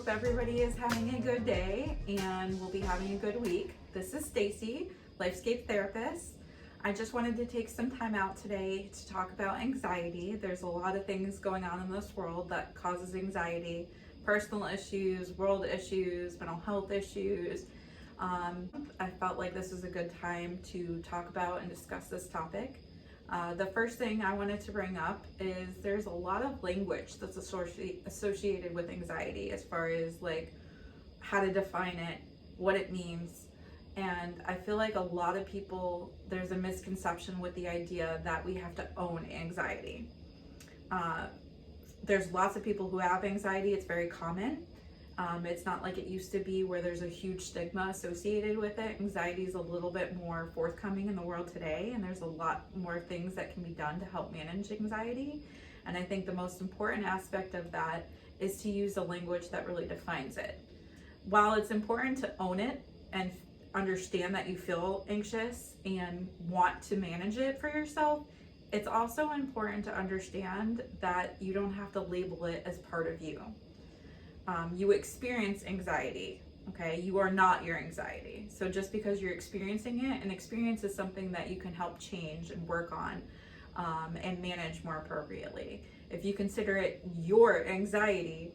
hope everybody is having a good day and will be having a good week. This is Stacey, Lifescape Therapist. I just wanted to take some time out today to talk about anxiety. There's a lot of things going on in this world that causes anxiety, personal issues, world issues, mental health issues. I felt like this was a good time to talk about and discuss this topic. The first thing I wanted to bring up is there's a lot of language that's associated with anxiety as far as like how to define it, what it means. And I feel like a lot of people, there's a misconception with the idea that we have to own anxiety. There's lots of people who have anxiety. It's very common. It's not like it used to be where there's a huge stigma associated with it. Anxiety is a little bit more forthcoming in the world today, and there's a lot more things that can be done to help manage anxiety. And I think the most important aspect of that is to use a language that really defines it. While it's important to own it and understand that you feel anxious and want to manage it for yourself, it's also important to understand that you don't have to label it as part of you. You experience anxiety, okay? You are not your anxiety. So just because you're experiencing it, an experience is something that you can help change and work on and manage more appropriately. If you consider it your anxiety,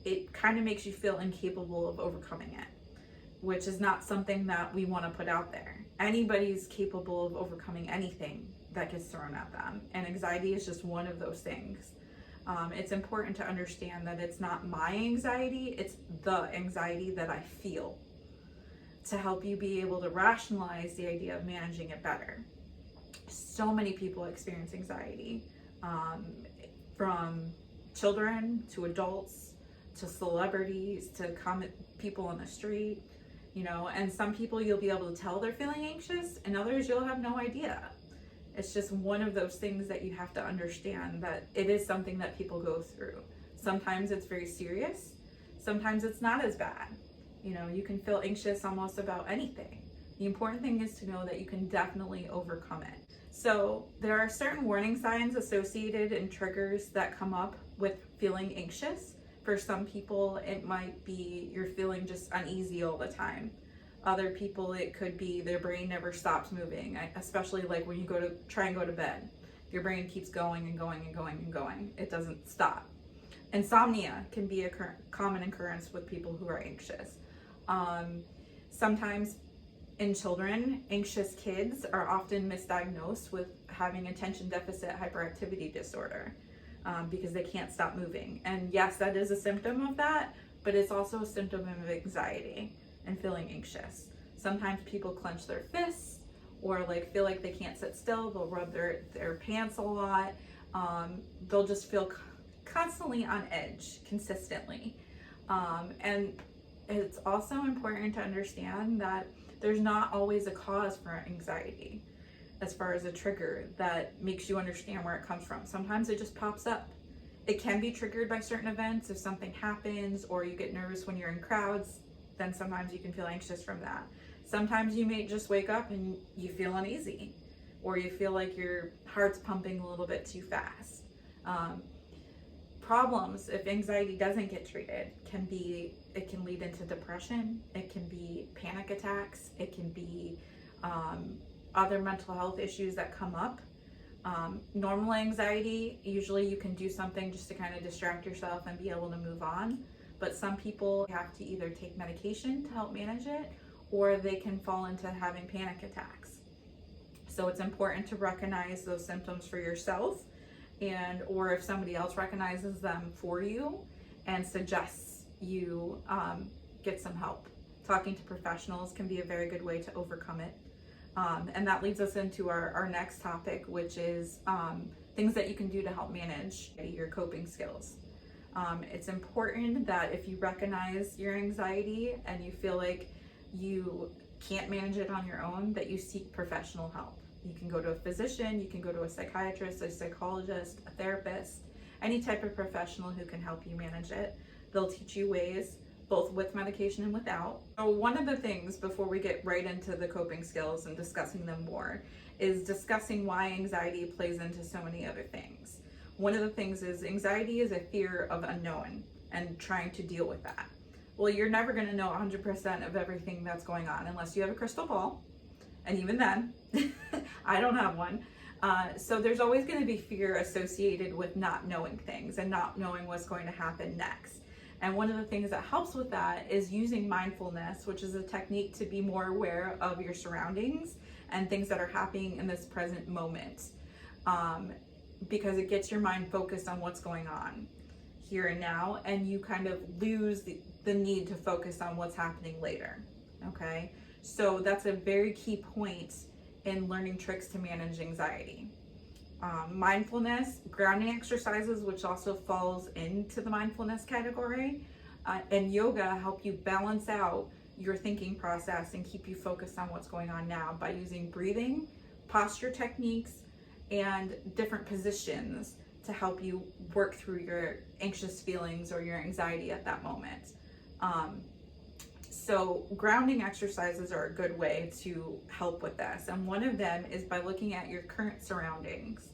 it kind of makes you feel incapable of overcoming it, which is not something that we want to put out there. Anybody's capable of overcoming anything that gets thrown at them, and anxiety is just one of those things. It's important to understand that it's not my anxiety, it's the anxiety that I feel, to help you be able to rationalize the idea of managing it better. So many people experience anxiety, from children to adults to celebrities to common people on the street, you know, and some people you'll be able to tell they're feeling anxious, and others you'll have no idea. It's just one of those things that you have to understand, that it is something that people go through. Sometimes it's very serious. Sometimes it's not as bad. You know, you can feel anxious almost about anything. The important thing is to know that you can definitely overcome it. So there are certain warning signs associated and triggers that come up with feeling anxious. For some people, it might be you're feeling just uneasy all the time. Other people, it could be their brain never stops moving, especially like when you try and go to bed. Your brain keeps going and going and going and going. It doesn't stop. Insomnia can be a common occurrence with people who are anxious. Sometimes in children, anxious kids are often misdiagnosed with having attention deficit hyperactivity disorder because they can't stop moving. And yes, that is a symptom of that, but it's also a symptom of anxiety and feeling anxious. Sometimes people clench their fists or like feel like they can't sit still. They'll rub their pants a lot. They'll just feel constantly on edge consistently. And it's also important to understand that there's not always a cause for anxiety as far as a trigger that makes you understand where it comes from. Sometimes it just pops up. It can be triggered by certain events. If something happens or you get nervous when you're in crowds, then sometimes you can feel anxious from that. Sometimes you may just wake up and you feel uneasy, or you feel like your heart's pumping a little bit too fast. Problems, if anxiety doesn't get treated, it can lead into depression, it can be panic attacks, it can be other mental health issues that come up. Normal anxiety, usually you can do something just to kind of distract yourself and be able to move on. But some people have to either take medication to help manage it, or they can fall into having panic attacks. So it's important to recognize those symptoms for yourself, or if somebody else recognizes them for you and suggests you get some help. Talking to professionals can be a very good way to overcome it. And that leads us into our next topic, which is things that you can do to help manage your coping skills. It's important that if you recognize your anxiety and you feel like you can't manage it on your own, that you seek professional help. You can go to a physician, you can go to a psychiatrist, a psychologist, a therapist, any type of professional who can help you manage it. They'll teach you ways, both with medication and without. So one of the things before we get right into the coping skills and discussing them more is discussing why anxiety plays into so many other things. One of the things is anxiety is a fear of unknown. and trying to deal with that. Well, you're never going to know 100% of everything that's going on unless you have a crystal ball. And even then, I don't have one. So there's always going to be fear associated with not knowing things and not knowing what's going to happen next. And one of the things that helps with that is using mindfulness, which is a technique to be more aware of your surroundings and things that are happening in this present moment. Because it gets your mind focused on what's going on here and now, and you kind of lose the need to focus on what's happening later. Okay, so that's a very key point in learning tricks to manage anxiety. Mindfulness, grounding exercises, which also falls into the mindfulness category, and yoga help you balance out your thinking process and keep you focused on what's going on now by using breathing, posture techniques, and different positions to help you work through your anxious feelings or your anxiety at that moment. So grounding exercises are a good way to help with this. And one of them is by looking at your current surroundings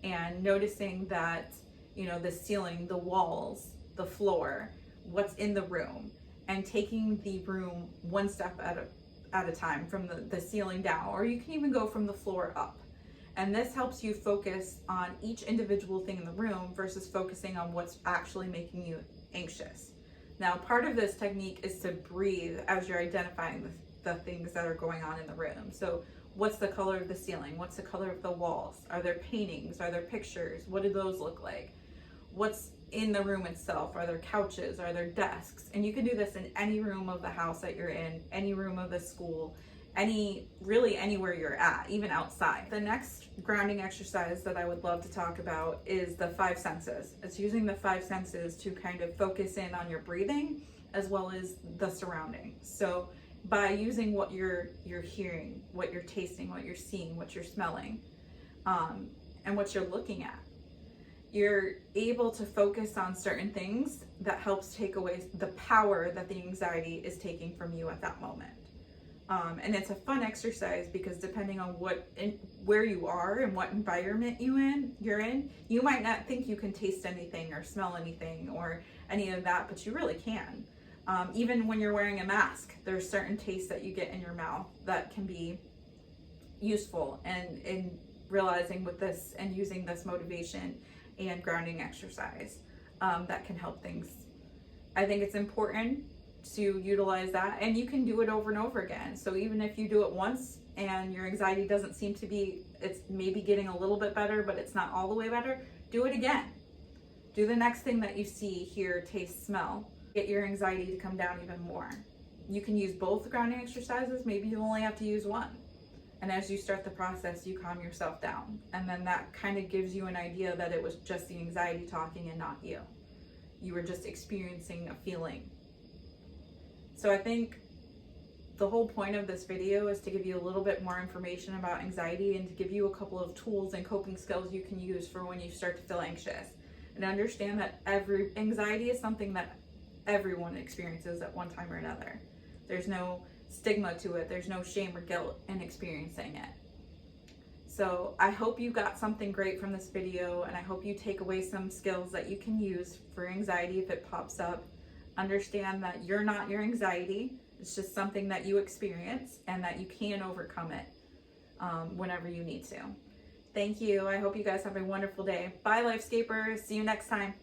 and noticing that, you know, the ceiling, the walls, the floor, what's in the room, and taking the room one step at a time from the ceiling down, or you can even go from the floor up. And this helps you focus on each individual thing in the room versus focusing on what's actually making you anxious. Now, part of this technique is to breathe as you're identifying the things that are going on in the room. So what's the color of the ceiling? What's the color of the walls? Are there paintings? Are there pictures? What do those look like? What's in the room itself? Are there couches? Are there desks? And you can do this in any room of the house that you're in, any room of the school, really anywhere you're at, even outside. The next grounding exercise that I would love to talk about is the 5 senses. It's using the 5 senses to kind of focus in on your breathing as well as the surroundings. So by using what you're hearing, what you're tasting, what you're seeing, what you're smelling, and what you're looking at, you're able to focus on certain things that helps take away the power that the anxiety is taking from you at that moment. And it's a fun exercise because depending on where you are and what environment you're in, you might not think you can taste anything or smell anything or any of that, but you really can. Even when you're wearing a mask, there's certain tastes that you get in your mouth that can be useful, and in realizing with this and using this motivation and grounding exercise, that can help things. I think it's important to utilize that, and you can do it over and over again. So even if you do it once and your anxiety doesn't seem to be, it's maybe getting a little bit better, but it's not all the way better, do it again. Do the next thing that you see, hear, taste, smell. Get your anxiety to come down even more. You can use both grounding exercises. Maybe you only have to use one. And as you start the process, you calm yourself down. And then that kind of gives you an idea that it was just the anxiety talking and not you. You were just experiencing a feeling. So I think the whole point of this video is to give you a little bit more information about anxiety and to give you a couple of tools and coping skills you can use for when you start to feel anxious. And understand that anxiety is something that everyone experiences at one time or another. There's no stigma to it. There's no shame or guilt in experiencing it. So I hope you got something great from this video, and I hope you take away some skills that you can use for anxiety if it pops up. Understand that you're not your anxiety. It's just something that you experience and that you can overcome it whenever you need to. Thank you. I hope you guys have a wonderful day. Bye, Lifescapers. See you next time.